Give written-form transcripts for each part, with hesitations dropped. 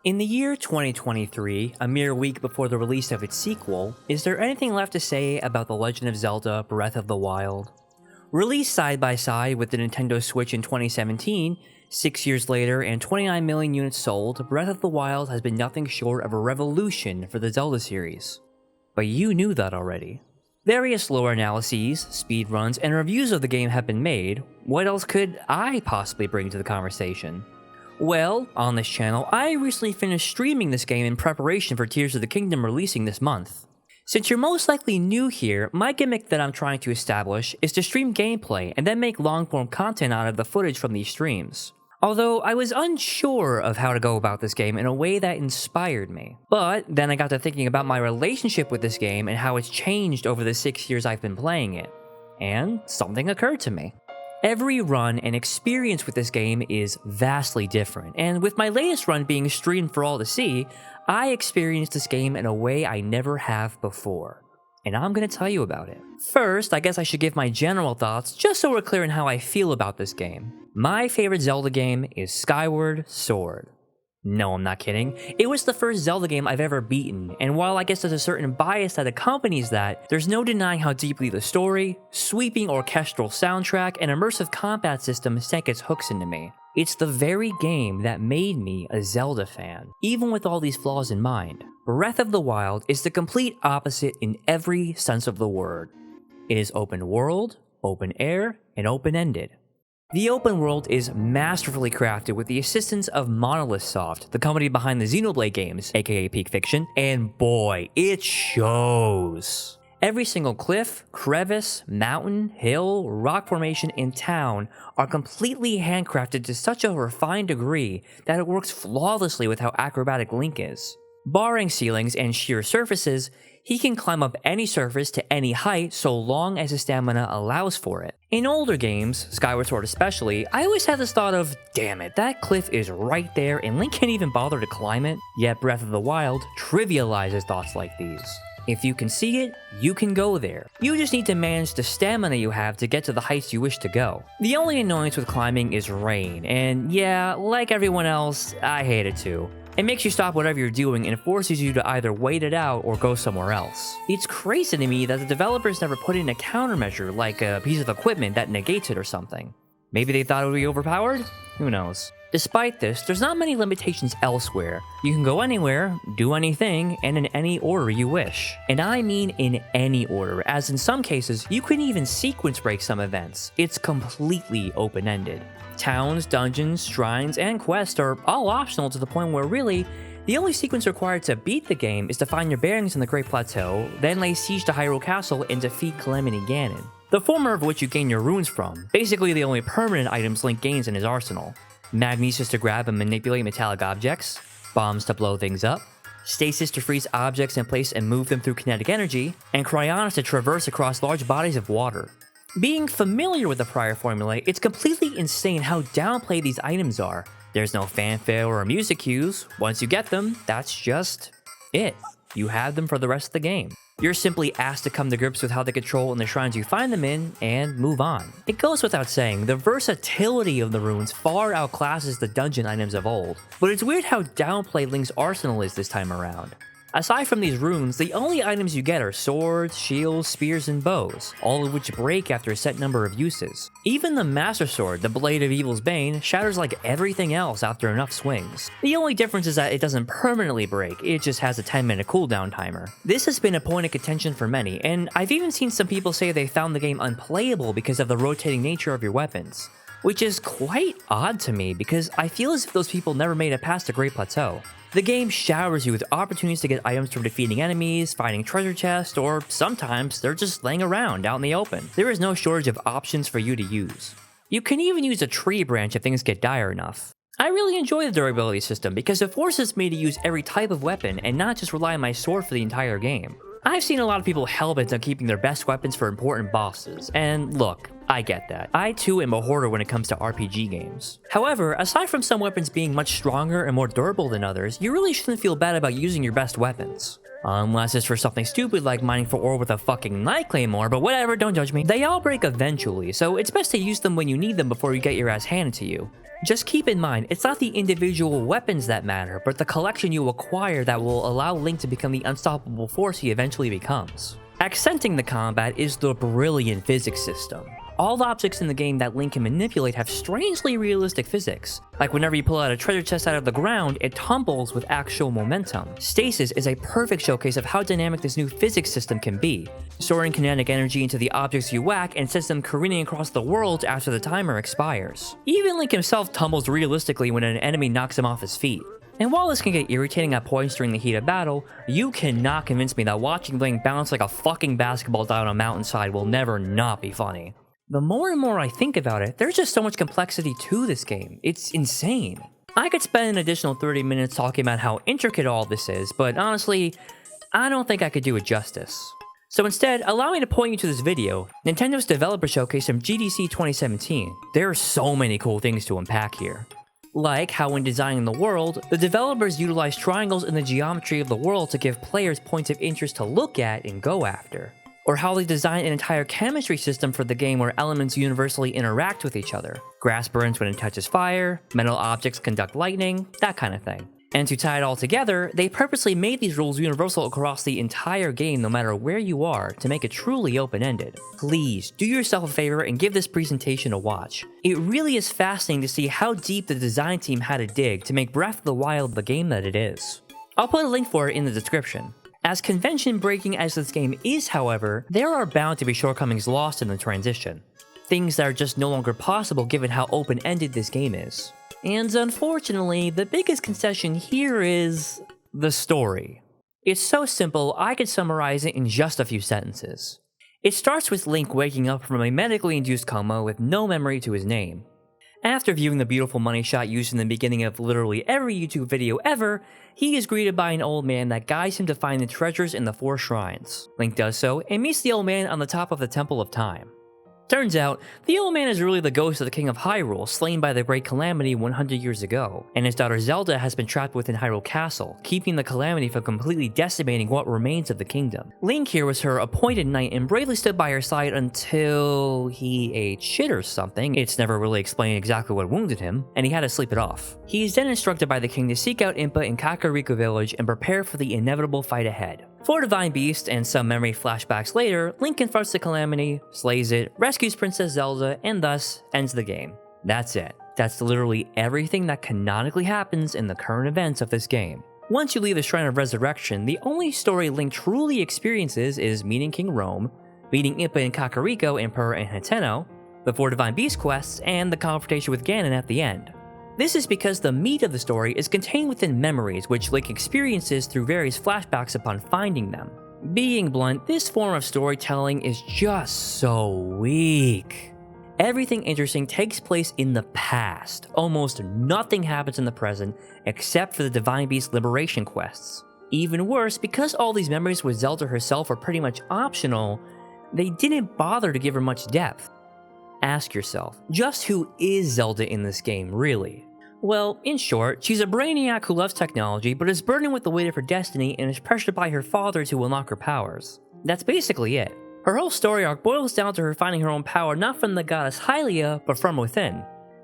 In the year 2023, a mere week before the release of its sequel, is there anything left to say about The Legend of Zelda Breath of the Wild? Released side by side with the Nintendo Switch in 2017, 6 years later and 29 million units sold, Breath of the Wild has been nothing short of a revolution for the Zelda series. But you knew that already. Various lore analyses, speedruns, and reviews of the game have been made. What else could I possibly bring to the conversation? Well, on this channel, I recently finished streaming this game in preparation for Tears of the Kingdom releasing this month. Since you're most likely new here, my gimmick that I'm trying to establish is to stream gameplay and then make long-form content out of the footage from these streams. Although I was unsure of how to go about this game in a way that inspired me. But then I got to thinking about my relationship with this game and how it's changed over the 6 years I've been playing it. And something occurred to me. Every run and experience with this game is vastly different, and with my latest run being streamed for all to see, I experienced this game in a way I never have before. And I'm going to tell you about it. First, I guess I should give my general thoughts just so we're clear on how I feel about this game. My favorite Zelda game is Skyward Sword. No, I'm not kidding. It was the first Zelda game I've ever beaten, and while I guess there's a certain bias that accompanies that, there's no denying how deeply the story, sweeping orchestral soundtrack, and immersive combat system sank its hooks into me. It's the very game that made me a Zelda fan, even with all these flaws in mind. Breath of the Wild is the complete opposite in every sense of the word. It is open world, open air, and open-ended. The open world is masterfully crafted with the assistance of Monolith Soft, the company behind the Xenoblade games, aka Peak Fiction, and boy, it shows! Every single cliff, crevice, mountain, hill, rock formation, and town are completely handcrafted to such a refined degree that it works flawlessly with how acrobatic Link is. Barring ceilings and sheer surfaces, he can climb up any surface to any height so long as his stamina allows for it. In older games, Skyward Sword especially, I always had this thought of, damn it, that cliff is right there and Link can't even bother to climb it. Yet Breath of the Wild trivializes thoughts like these. If you can see it, you can go there. You just need to manage the stamina you have to get to the heights you wish to go. The only annoyance with climbing is rain, and yeah, like everyone else, I hate it too. It makes you stop whatever you're doing and forces you to either wait it out or go somewhere else. It's crazy to me that the developers never put in a countermeasure like a piece of equipment that negates it or something. Maybe they thought it would be overpowered? Who knows? Despite this, there's not many limitations elsewhere. You can go anywhere, do anything, and in any order you wish. And I mean in any order, as in some cases, you can even sequence break some events. It's completely open-ended. Towns, dungeons, shrines, and quests are all optional to the point where really, the only sequence required to beat the game is to find your bearings in the Great Plateau, then lay siege to Hyrule Castle and defeat Calamity Ganon. The former of which you gain your runes from, basically the only permanent items Link gains in his arsenal. Magnesis to grab and manipulate metallic objects, bombs to blow things up, stasis to freeze objects in place and move them through kinetic energy, and cryonis to traverse across large bodies of water. Being familiar with the prior formula, it's completely insane how downplayed these items are. There's no fanfare or music cues. Once you get them, that's just it. You have them for the rest of the game. You're simply asked to come to grips with how they control in the shrines you find them in, and move on. It goes without saying, the versatility of the runes far outclasses the dungeon items of old, but it's weird how downplayed Link's arsenal is this time around. Aside from these runes, the only items you get are swords, shields, spears, and bows, all of which break after a set number of uses. Even the Master Sword, the Blade of Evil's Bane, shatters like everything else after enough swings. The only difference is that it doesn't permanently break, it just has a 10-minute cooldown timer. This has been a point of contention for many, and I've even seen some people say they found the game unplayable because of the rotating nature of your weapons. Which is quite odd to me because I feel as if those people never made it past the Great Plateau. The game showers you with opportunities to get items from defeating enemies, finding treasure chests, or sometimes they're just laying around out in the open. There is no shortage of options for you to use. You can even use a tree branch if things get dire enough. I really enjoy the durability system because it forces me to use every type of weapon and not just rely on my sword for the entire game. I've seen a lot of people hellbent on keeping their best weapons for important bosses, and look, I get that. I too am a hoarder when it comes to RPG games. However, aside from some weapons being much stronger and more durable than others, you really shouldn't feel bad about using your best weapons. Unless it's for something stupid like mining for ore with a fucking Night Claymore, but whatever, don't judge me. They all break eventually, so it's best to use them when you need them before you get your ass handed to you. Just keep in mind, it's not the individual weapons that matter, but the collection you acquire that will allow Link to become the unstoppable force he eventually becomes. Accenting the combat is the brilliant physics system. All the objects in the game that Link can manipulate have strangely realistic physics. Like whenever you pull out a treasure chest out of the ground, it tumbles with actual momentum. Stasis is a perfect showcase of how dynamic this new physics system can be, storing kinetic energy into the objects you whack and sends them careening across the world after the timer expires. Even Link himself tumbles realistically when an enemy knocks him off his feet. And while this can get irritating at points during the heat of battle, you cannot convince me that watching Link bounce like a fucking basketball down a mountainside will never not be funny. The more and more I think about it, there's just so much complexity to this game. It's insane. I could spend an additional 30 minutes talking about how intricate all this is, but honestly, I don't think I could do it justice. So instead, allow me to point you to this video, Nintendo's Developer Showcase from GDC 2017. There are so many cool things to unpack here. Like how when designing the world, the developers utilized triangles in the geometry of the world to give players points of interest to look at and go after. Or how they designed an entire chemistry system for the game where elements universally interact with each other. Grass burns when it touches fire, metal objects conduct lightning, that kind of thing. And to tie it all together, they purposely made these rules universal across the entire game no matter where you are to make it truly open-ended. Please, do yourself a favor and give this presentation a watch. It really is fascinating to see how deep the design team had to dig to make Breath of the Wild the game that it is. I'll put a link for it in the description. As convention-breaking as this game is, however, there are bound to be shortcomings lost in the transition. Things that are just no longer possible given how open-ended this game is. And unfortunately, the biggest concession here is the story. It's so simple, I could summarize it in just a few sentences. It starts with Link waking up from a medically induced coma with no memory to his name. After viewing the beautiful money shot used in the beginning of literally every YouTube video ever, he is greeted by an old man that guides him to find the treasures in the 4 shrines. Link does so, and meets the old man on the top of the Temple of Time. Turns out, the old man is really the ghost of the King of Hyrule, slain by the Great Calamity 100 years ago, and his daughter Zelda has been trapped within Hyrule Castle, keeping the Calamity from completely decimating what remains of the kingdom. Link here was her appointed knight and bravely stood by her side until he ate shit or something. It's never really explained exactly what wounded him, and he had to sleep it off. He is then instructed by the king to seek out Impa in Kakariko Village and prepare for the inevitable fight ahead. For Divine Beast and some memory flashbacks later, Link confronts the Calamity, slays it, rescues Princess Zelda, and thus ends the game. That's it. That's literally everything that canonically happens in the current events of this game. Once you leave the Shrine of Resurrection, the only story Link truly experiences is meeting King Rome, meeting Impa in Kakariko, Emperor, and Hateno, the 4 Divine Beast quests, and the confrontation with Ganon at the end. This is because the meat of the story is contained within memories which Link experiences through various flashbacks upon finding them. Being blunt, this form of storytelling is just so weak. Everything interesting takes place in the past. Almost nothing happens in the present except for the Divine Beast liberation quests. Even worse, because all these memories with Zelda herself are pretty much optional, they didn't bother to give her much depth. Ask yourself, just who is Zelda in this game, really? Well, in short, she's a brainiac who loves technology but is burdened with the weight of her destiny and is pressured by her father to unlock her powers. That's basically it. Her whole story arc boils down to her finding her own power not from the goddess Hylia, but from within.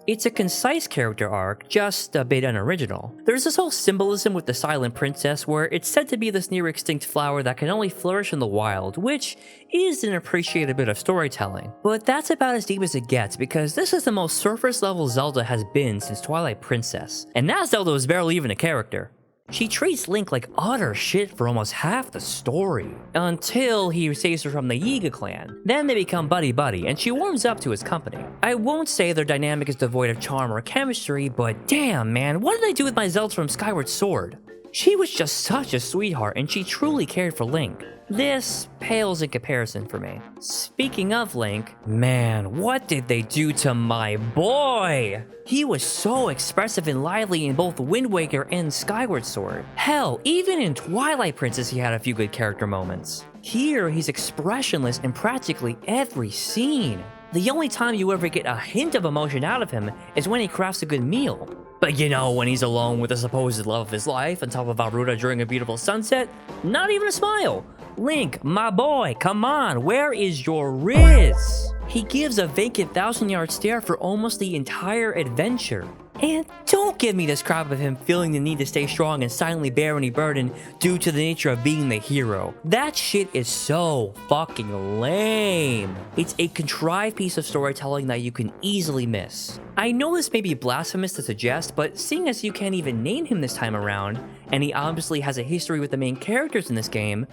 It's a concise character arc, just a bit unoriginal. There's this whole symbolism with the Silent Princess where it's said to be this near-extinct flower that can only flourish in the wild, which is an appreciated bit of storytelling. But that's about as deep as it gets because this is the most surface-level Zelda has been since Twilight Princess, and that Zelda was barely even a character. She treats Link like utter shit for almost half the story, until he saves her from the Yiga clan. Then they become buddy-buddy, and she warms up to his company. I won't say their dynamic is devoid of charm or chemistry, but damn man, what did I do with my Zelda from Skyward Sword? She was just such a sweetheart, and she truly cared for Link. This pales in comparison for me. Speaking of Link, man, what did they do to my boy? He was so expressive and lively in both Wind Waker and Skyward Sword. Hell, even in Twilight Princess he had a few good character moments. Here, he's expressionless in practically every scene. The only time you ever get a hint of emotion out of him is when he crafts a good meal. But you know, when he's alone with the supposed love of his life on top of Aruta during a beautiful sunset, not even a smile. Link, my boy, come on, where is your Riz? He gives a vacant 1,000-yard stare for almost the entire adventure. And don't give me this crap of him feeling the need to stay strong and silently bear any burden due to the nature of being the hero. That shit is so fucking lame. It's a contrived piece of storytelling that you can easily miss. I know this may be blasphemous to suggest, but seeing as you can't even name him this time around, and he obviously has a history with the main characters in this game,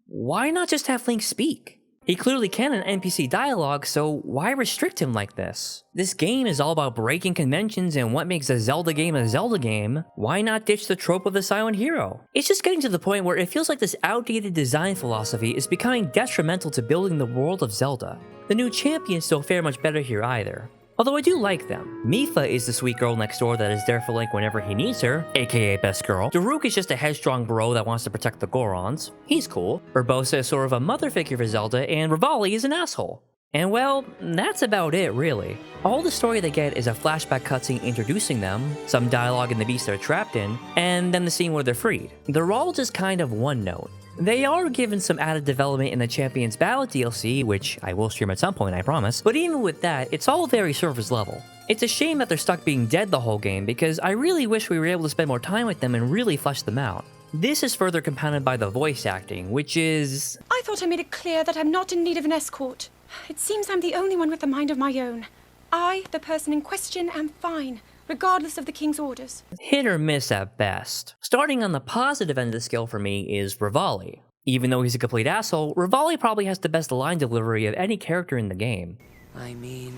why not just have Link speak? He clearly can in NPC dialogue, so why restrict him like this? This game is all about breaking conventions and what makes a Zelda game a Zelda game. Why not ditch the trope of the silent hero? It's just getting to the point where it feels like this outdated design philosophy is becoming detrimental to building the world of Zelda. The new champions don't fare much better here either. Although I do like them. Mipha is the sweet girl next door that is there for Link whenever he needs her, aka best girl. Daruk is just a headstrong bro that wants to protect the Gorons. He's cool. Urbosa is sort of a mother figure for Zelda, and Rivali is an asshole. And well, that's about it really. All the story they get is a flashback cutscene introducing them, some dialogue in the beast they're trapped in, and then the scene where they're freed. They're all just kind of one note. They are given some added development in the Champions Battle DLC, which I will stream at some point, I promise, but even with that, it's all very surface level. It's a shame that they're stuck being dead the whole game, because I really wish we were able to spend more time with them and really flesh them out. This is further compounded by the voice acting, which is... I thought I made it clear that I'm not in need of an escort. It seems I'm the only one with a mind of my own. I, the person in question, am fine, regardless of the king's orders. Hit or miss at best. Starting on the positive end of the scale for me is Rivali. Even though he's a complete asshole, Rivali probably has the best line delivery of any character in the game. I mean,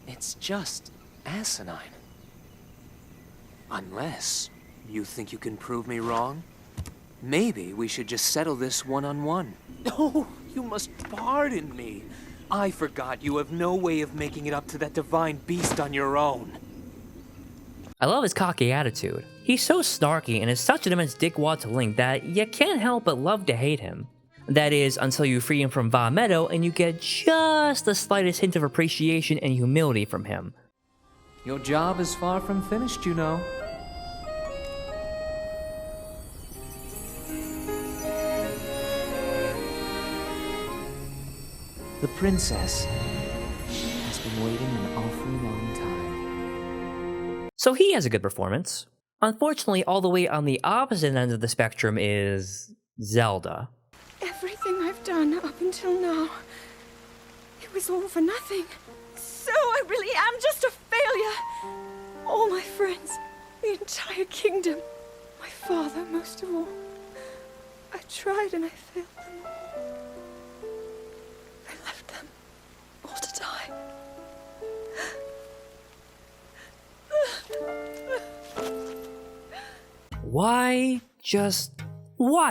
it's just asinine. Unless you think you can prove me wrong? Maybe we should just settle this one-on-one. Oh, you must pardon me. I forgot you have no way of making it up to that divine beast on your own. I love his cocky attitude. He's so snarky and is such an immense dickwad to Link that you can't help but love to hate him. That is, until you free him from Va Meadow and you get just the slightest hint of appreciation and humility from him. Your job is far from finished, you know. The princess has been waiting an awfully long time. So he has a good performance. Unfortunately, all the way on the opposite end of the spectrum is Zelda. Everything I've done up until now, it was all for nothing. So I really am just a failure. All my friends, the entire kingdom, my father most of all. I tried and I failed them all. I left them all to die. Why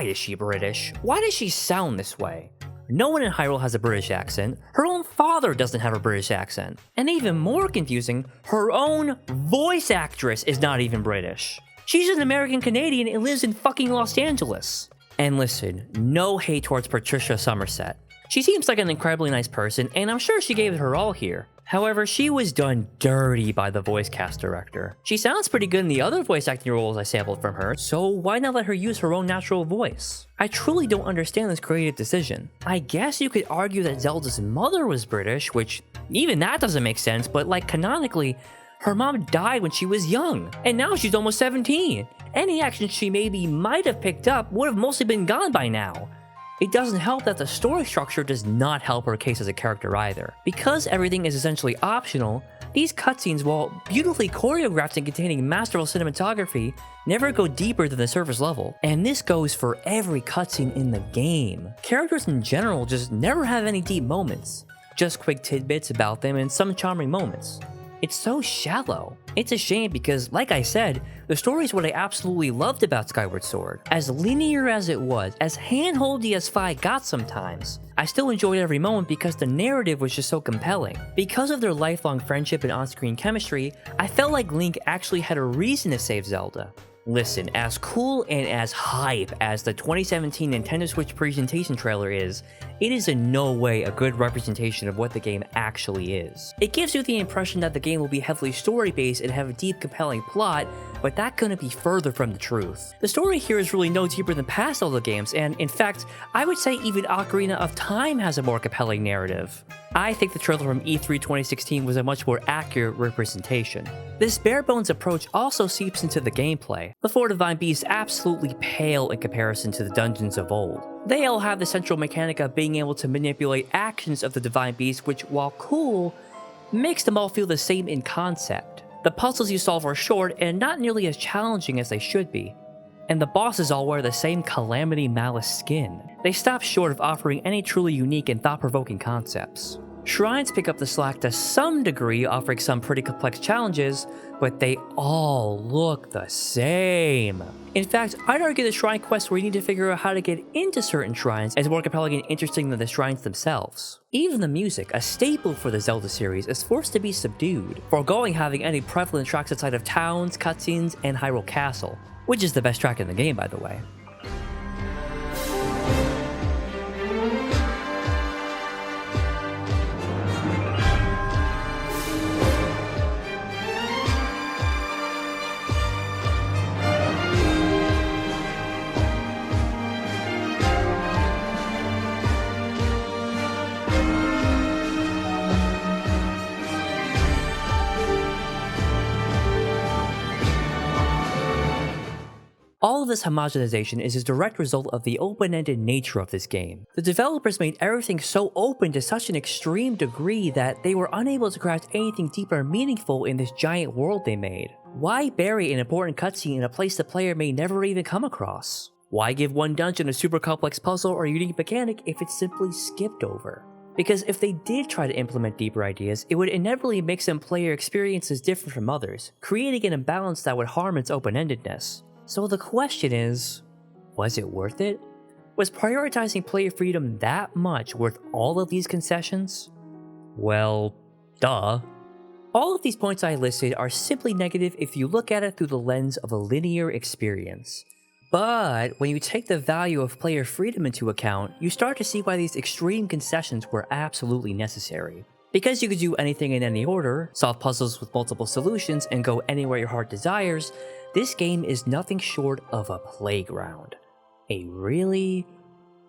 is she British? Why does she sound this way? No one in Hyrule has a British accent. Her own father doesn't have a British accent. And even more confusing, her own voice actress is not even British. She's an American Canadian and lives in fucking Los Angeles. And listen, no hate towards Patricia Somerset. She seems like an incredibly nice person, and I'm sure she gave it her all here. However, she was done dirty by the voice cast director. She sounds pretty good in the other voice acting roles I sampled from her, so why not let her use her own natural voice? I truly don't understand this creative decision. I guess you could argue that Zelda's mother was British, which even that doesn't make sense, but like canonically, her mom died when she was young, and now she's almost 17. Any action she maybe might have picked up would have mostly been gone by now. It doesn't help that the story structure does not help her case as a character either. Because everything is essentially optional, these cutscenes, while beautifully choreographed and containing masterful cinematography, never go deeper than the surface level. And this goes for every cutscene in the game. Characters in general just never have any deep moments. Just quick tidbits about them and some charming moments. It's so shallow. It's a shame because, like I said, the story is what I absolutely loved about Skyward Sword. As linear as it was, as handholdy as Fi got sometimes, I still enjoyed every moment because the narrative was just so compelling. Because of their lifelong friendship and on-screen chemistry, I felt like Link actually had a reason to save Zelda. Listen, as cool and as hype as the 2017 Nintendo Switch presentation trailer is, it is in no way a good representation of what the game actually is. It gives you the impression that the game will be heavily story-based and have a deep, compelling plot, but that couldn't be further from the truth. The story here is really no deeper than past Zelda games, and in fact, I would say even Ocarina of Time has a more compelling narrative. I think the trailer from E3 2016 was a much more accurate representation. This bare-bones approach also seeps into the gameplay. The 4 Divine Beasts absolutely pale in comparison to the dungeons of old. They all have the central mechanic of being able to manipulate actions of the Divine Beasts, which, while cool, makes them all feel the same in concept. The puzzles you solve are short and not nearly as challenging as they should be. And the bosses all wear the same Calamity Malice skin. They stop short of offering any truly unique and thought-provoking concepts. Shrines pick up the slack to some degree, offering some pretty complex challenges, but they all look the same. In fact, I'd argue the shrine quests where you need to figure out how to get into certain shrines is more compelling and interesting than the shrines themselves. Even the music, a staple for the Zelda series, is forced to be subdued, foregoing having any prevalent tracks outside of towns, cutscenes, and Hyrule Castle, which is the best track in the game, by the way. All of this homogenization is a direct result of the open-ended nature of this game. The developers made everything so open to such an extreme degree that they were unable to craft anything deep or meaningful in this giant world they made. Why bury an important cutscene in a place the player may never even come across? Why give one dungeon a super complex puzzle or unique mechanic if it's simply skipped over? Because if they did try to implement deeper ideas, it would inevitably make some player experiences different from others, creating an imbalance that would harm its open-endedness. So the question is, was it worth it? Was prioritizing player freedom that much worth all of these concessions? Well, duh. All of these points I listed are simply negative if you look at it through the lens of a linear experience. But when you take the value of player freedom into account, you start to see why these extreme concessions were absolutely necessary. Because you could do anything in any order, solve puzzles with multiple solutions, and go anywhere your heart desires, this game is nothing short of a playground. A really,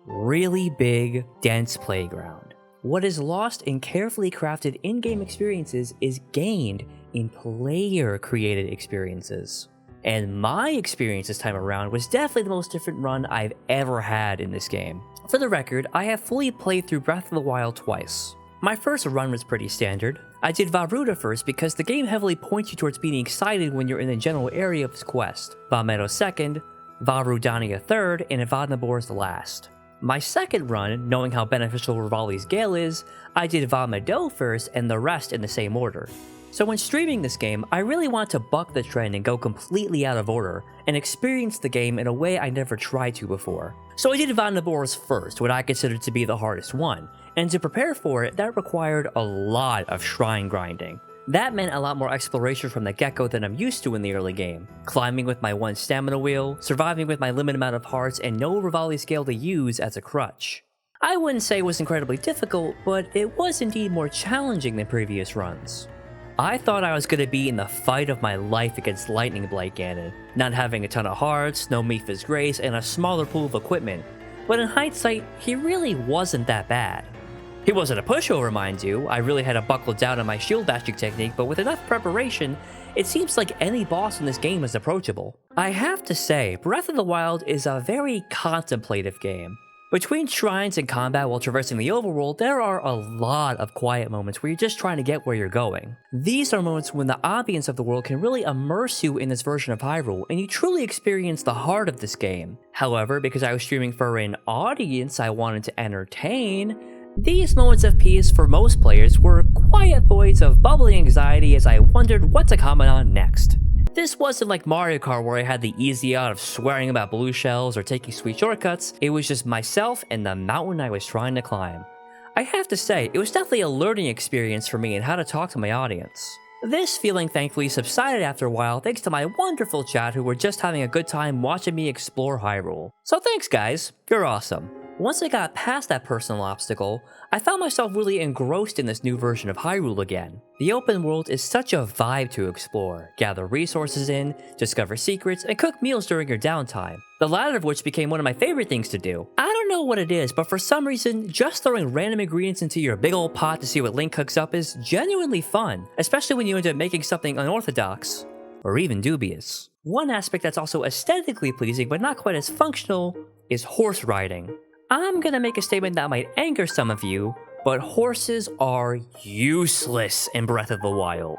really big, dense playground. What is lost in carefully crafted in-game experiences is gained in player-created experiences. And my experience this time around was definitely the most different run I've ever had in this game. For the record, I have fully played through Breath of the Wild twice. My first run was pretty standard. I did Vah Ruta first because the game heavily points you towards being excited when you're in the general area of its quest. Vah Medoh second, Vah Rudania third, and Avad Nabor's the last. My second run, knowing how beneficial Revali's Gale is, I did Vah Medoh first and the rest in the same order. So when streaming this game, I really want to buck the trend and go completely out of order, and experience the game in a way I never tried to before. So I did Avad Nabor's first, what I considered to be the hardest one, and to prepare for it, that required a lot of shrine grinding. That meant a lot more exploration from the get-go than I'm used to in the early game. Climbing with my one stamina wheel, surviving with my limited amount of hearts, and no Revali's Gale to use as a crutch. I wouldn't say it was incredibly difficult, but it was indeed more challenging than previous runs. I thought I was going to be in the fight of my life against Lightning Blight Ganon, not having a ton of hearts, no Mipha's Grace, and a smaller pool of equipment, but in hindsight, he really wasn't that bad. He wasn't a pushover, mind you. I really had to buckle down on my shield bashing technique, but with enough preparation, it seems like any boss in this game is approachable. I have to say, Breath of the Wild is a very contemplative game. Between shrines and combat while traversing the overworld, there are a lot of quiet moments where you're just trying to get where you're going. These are moments when the ambience of the world can really immerse you in this version of Hyrule, and you truly experience the heart of this game. However, because I was streaming for an audience I wanted to entertain, these moments of peace for most players were quiet voids of bubbling anxiety as I wondered what to comment on next. This wasn't like Mario Kart where I had the easy out of swearing about blue shells or taking sweet shortcuts. It was just myself and the mountain I was trying to climb. I have to say, it was definitely a learning experience for me in how to talk to my audience. This feeling thankfully subsided after a while thanks to my wonderful chat who were just having a good time watching me explore Hyrule. So thanks guys, you're awesome. Once I got past that personal obstacle, I found myself really engrossed in this new version of Hyrule again. The open world is such a vibe to explore, gather resources in, discover secrets, and cook meals during your downtime. The latter of which became one of my favorite things to do. I don't know what it is, but for some reason, just throwing random ingredients into your big old pot to see what Link cooks up is genuinely fun, especially when you end up making something unorthodox, or even dubious. One aspect that's also aesthetically pleasing but not quite as functional is horse riding. I'm gonna make a statement that might anger some of you, but horses are useless in Breath of the Wild.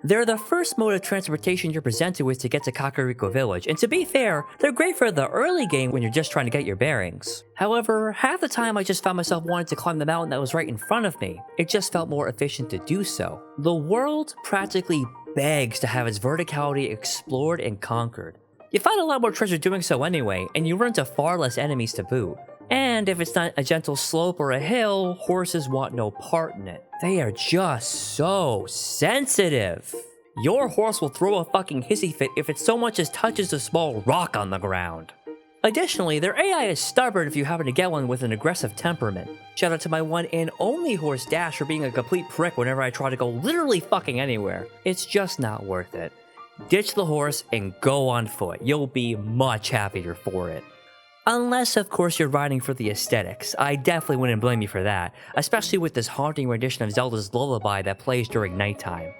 They're the first mode of transportation you're presented with to get to Kakariko Village, and to be fair, they're great for the early game when you're just trying to get your bearings. However, half the time I just found myself wanting to climb the mountain that was right in front of me. It just felt more efficient to do so. The world practically begs to have its verticality explored and conquered. You find a lot more treasure doing so anyway, and you run into far less enemies to boot. And if it's not a gentle slope or a hill, horses want no part in it. They are just so sensitive. Your horse will throw a fucking hissy fit if it so much as touches a small rock on the ground. Additionally, their AI is stubborn if you happen to get one with an aggressive temperament. Shout out to my one and only horse Dash for being a complete prick whenever I try to go literally fucking anywhere. It's just not worth it. Ditch the horse and go on foot. You'll be much happier for it. Unless, of course, you're riding for the aesthetics. I definitely wouldn't blame you for that, especially with this haunting rendition of Zelda's Lullaby that plays during nighttime.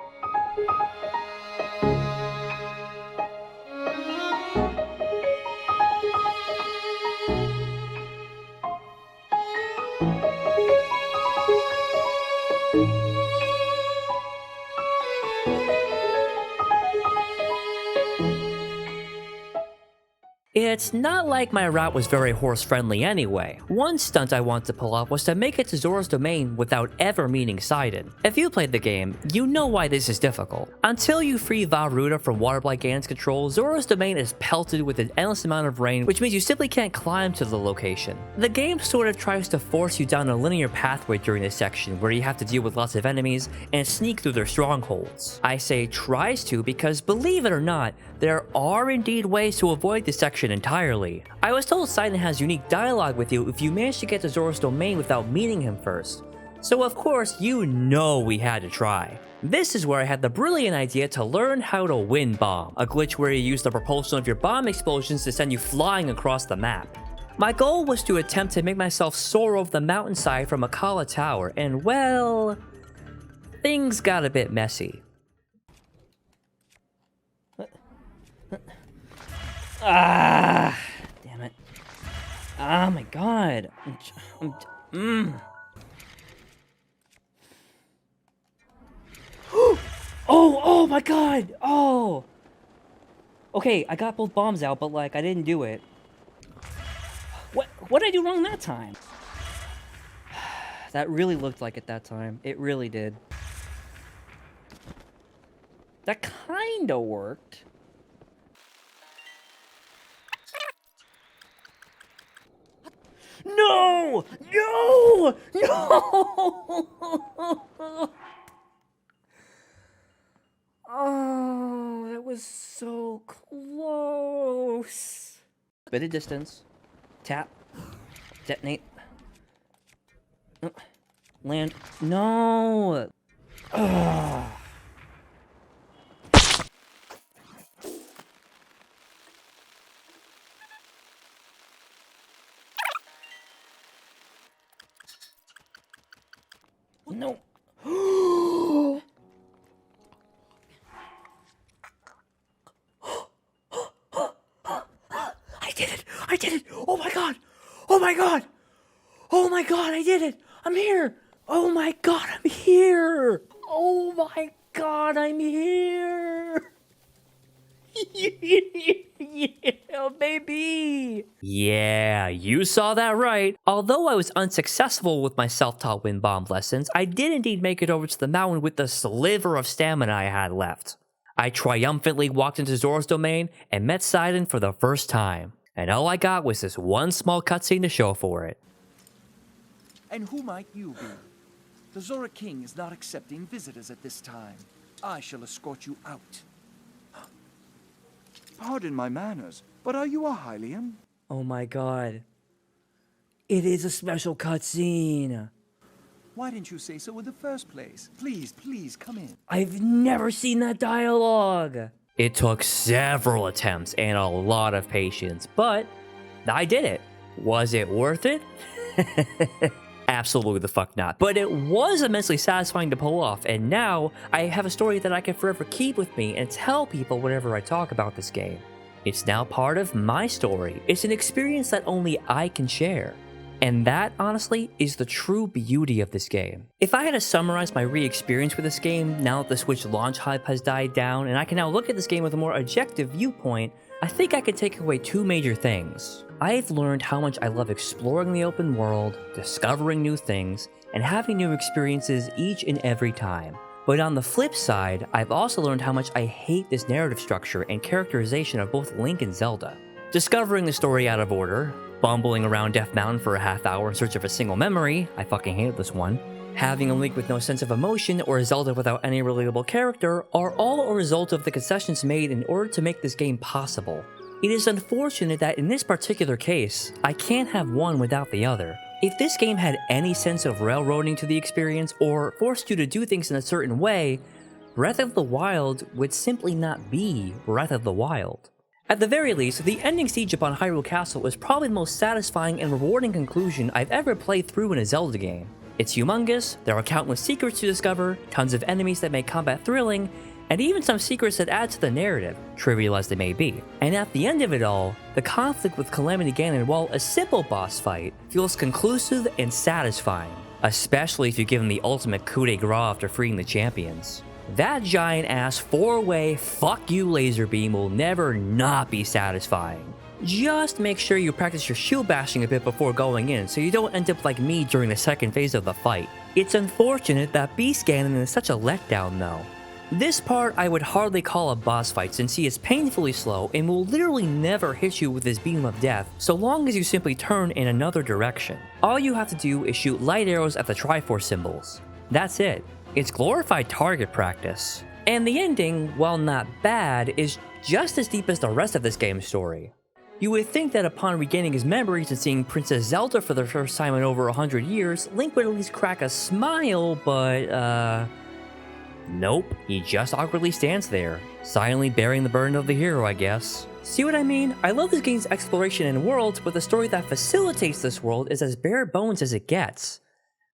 It's not like my route was very horse-friendly anyway. One stunt I wanted to pull off was to make it to Zora's domain without ever meeting Sidon. If you played the game, you know why this is difficult. Until you free Vah-Ruta from Waterblight Ganon's control, Zora's domain is pelted with an endless amount of rain, which means you simply can't climb to the location. The game sort of tries to force you down a linear pathway during this section, where you have to deal with lots of enemies and sneak through their strongholds. I say tries to because, believe it or not, there are indeed ways to avoid this section entirely. I was told Sidon has unique dialogue with you if you manage to get to Zora's domain without meeting him first. So of course, you know we had to try. This is where I had the brilliant idea to learn how to Windbomb, a glitch where you use the propulsion of your bomb explosions to send you flying across the map. My goal was to attempt to make myself soar over the mountainside from Akala Tower, and well, things got a bit messy. Ah, damn it. Oh my god. Oh my god. Oh. Okay, I got both bombs out, but like I didn't do it. What did I do wrong that time? That really looked like it that time. It really did. That kinda worked. No! No! No! Oh, that was so close. Bit of distance. Tap. Detonate. Land. No! Ugh. No. I did it! I did it! Oh my god! Oh my god! Oh my god, I did it! I'm here! Oh my god, I'm here! Oh my god, I'm here! Yeah, baby! Yeah, you saw that right. Although I was unsuccessful with my self-taught Windbomb lessons, I did indeed make it over to the mountain with the sliver of stamina I had left. I triumphantly walked into Zora's domain and met Sidon for the first time. And all I got was this one small cutscene to show for it. And who might you be? The Zora King is not accepting visitors at this time. I shall escort you out. Pardon my manners, but are you a Hylian? Oh my god. It is a special cutscene. Why didn't you say so in the first place? Please, please, come in. I've never seen that dialogue. It took several attempts and a lot of patience, but I did it. Was it worth it? Absolutely the fuck not. But it was immensely satisfying to pull off, and now I have a story that I can forever keep with me and tell people whenever I talk about this game. It's now part of my story. It's an experience that only I can share. And that, honestly, is the true beauty of this game. If I had to summarize my re-experience with this game, now that the Switch launch hype has died down, and I can now look at this game with a more objective viewpoint, I think I could take away two major things. I've learned how much I love exploring the open world, discovering new things, and having new experiences each and every time. But on the flip side, I've also learned how much I hate this narrative structure and characterization of both Link and Zelda. Discovering the story out of order, bumbling around Death Mountain for a half hour in search of a single memory, I fucking hated this one, having a Link with no sense of emotion or a Zelda without any relatable character are all a result of the concessions made in order to make this game possible. It is unfortunate that in this particular case, I can't have one without the other. If this game had any sense of railroading to the experience or forced you to do things in a certain way, Breath of the Wild would simply not be Breath of the Wild. At the very least, the ending siege upon Hyrule Castle is probably the most satisfying and rewarding conclusion I've ever played through in a Zelda game. It's humongous, there are countless secrets to discover, tons of enemies that make combat thrilling, and even some secrets that add to the narrative, trivial as they may be. And at the end of it all, the conflict with Calamity Ganon, while a simple boss fight, feels conclusive and satisfying, especially if you give him the ultimate coup de grace after freeing the champions. That giant-ass 4-way fuck you laser beam will never not be satisfying. Just make sure you practice your shield bashing a bit before going in so you don't end up like me during the second phase of the fight. It's unfortunate that Beast Ganon is such a letdown though. This part I would hardly call a boss fight since he is painfully slow and will literally never hit you with his beam of death so long as you simply turn in another direction. All you have to do is shoot light arrows at the Triforce symbols. That's it. It's glorified target practice. And the ending, while not bad, is just as deep as the rest of this game's story. You would think that upon regaining his memories and seeing Princess Zelda for the first time in over 100 years, Link would at least crack a smile, but nope, he just awkwardly stands there, silently bearing the burden of the hero, I guess. See what I mean? I love this game's exploration and world, but the story that facilitates this world is as bare bones as it gets.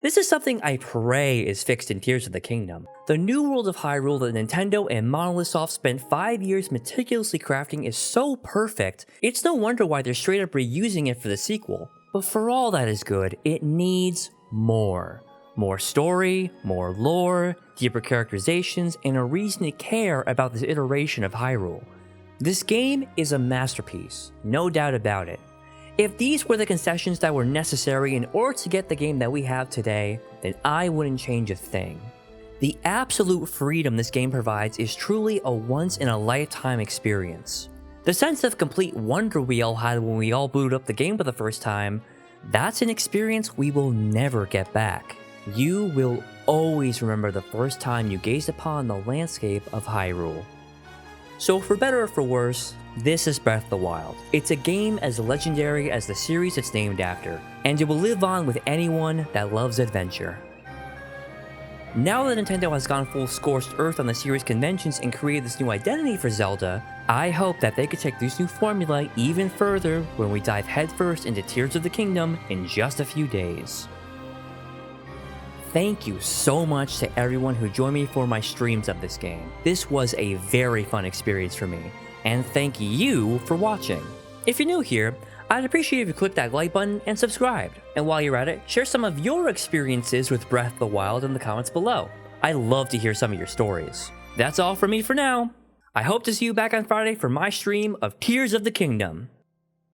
This is something I pray is fixed in Tears of the Kingdom. The new world of Hyrule that Nintendo and Monolith Soft spent 5 years meticulously crafting is so perfect, it's no wonder why they're straight up reusing it for the sequel. But for all that is good, it needs more. More story, more lore, deeper characterizations, and a reason to care about this iteration of Hyrule. This game is a masterpiece, no doubt about it. If these were the concessions that were necessary in order to get the game that we have today, then I wouldn't change a thing. The absolute freedom this game provides is truly a once-in-a-lifetime experience. The sense of complete wonder we all had when we all booted up the game for the first time, that's an experience we will never get back. You will always remember the first time you gazed upon the landscape of Hyrule. So for better or for worse, this is Breath of the Wild. It's a game as legendary as the series it's named after, and it will live on with anyone that loves adventure. Now that Nintendo has gone full scorched earth on the series conventions and created this new identity for Zelda, I hope that they could take this new formula even further when we dive headfirst into Tears of the Kingdom in just a few days. Thank you so much to everyone who joined me for my streams of this game. This was a very fun experience for me, and thank you for watching. If you're new here, I'd appreciate if you click that like button and subscribed. And while you're at it, share some of your experiences with Breath of the Wild in the comments below. I love to hear some of your stories. That's all from me for now. I hope to see you back on Friday for my stream of Tears of the Kingdom.